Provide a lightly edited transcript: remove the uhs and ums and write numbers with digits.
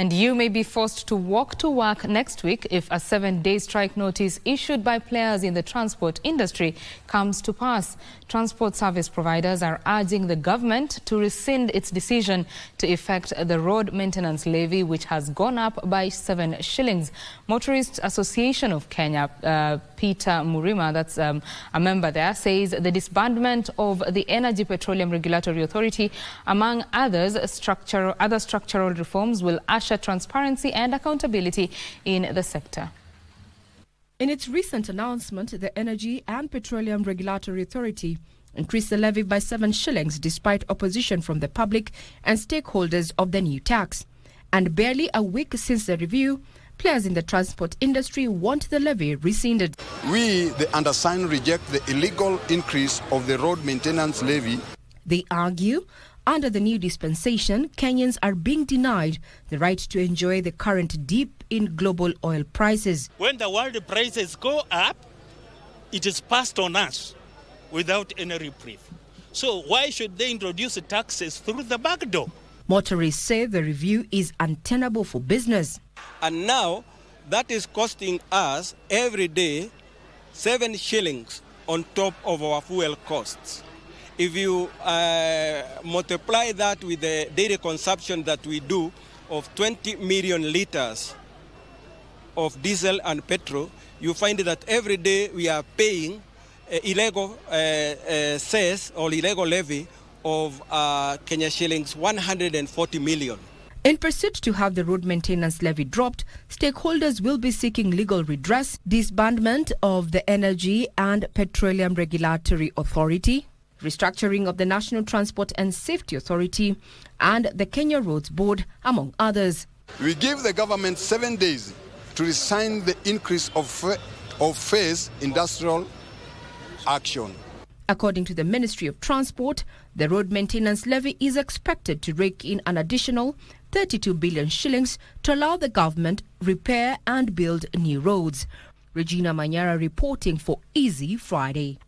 And you may be forced to walk to work next week if a 7-day strike notice issued by players in the transport industry comes to pass. Transport service providers are urging the government to rescind its decision to effect the road maintenance levy, which has gone up by 7 shillings. Motorist Association of Kenya, Peter Murima, that's a member there, says the disbandment of the Energy Petroleum Regulatory Authority, among others, other structural reforms, will usher transparency and accountability in the sector. In its recent announcement, the Energy and Petroleum Regulatory Authority increased the levy by 7 shillings despite opposition from the public and stakeholders of the new tax. And barely a week since the review, players in the transport industry want the levy rescinded. We, the undersigned, reject the illegal increase of the road maintenance levy. They argue, under the new dispensation, Kenyans are being denied the right to enjoy the current dip in global oil prices. When the world prices go up, it is passed on us without any reprieve. So why should they introduce taxes through the back door? Motorists say the review is untenable for business. And now that is costing us every day 7 shillings on top of our fuel costs. If you multiply that with the daily consumption that we do of 20 million liters of diesel and petrol, you find that every day we are paying illegal cess or illegal levy of Kenya shillings 140 million. In pursuit to have the road maintenance levy dropped, stakeholders will be seeking legal redress, disbandment of the Energy and Petroleum Regulatory Authority, restructuring of the National Transport and Safety Authority, and the Kenya Roads Board, among others. We give the government 7 days to rescind the increase of phase industrial action. According to the Ministry of Transport, the road maintenance levy is expected to rake in an additional 32 billion shillings to allow the government repair and build new roads. Regina Manyara reporting for Easy Friday.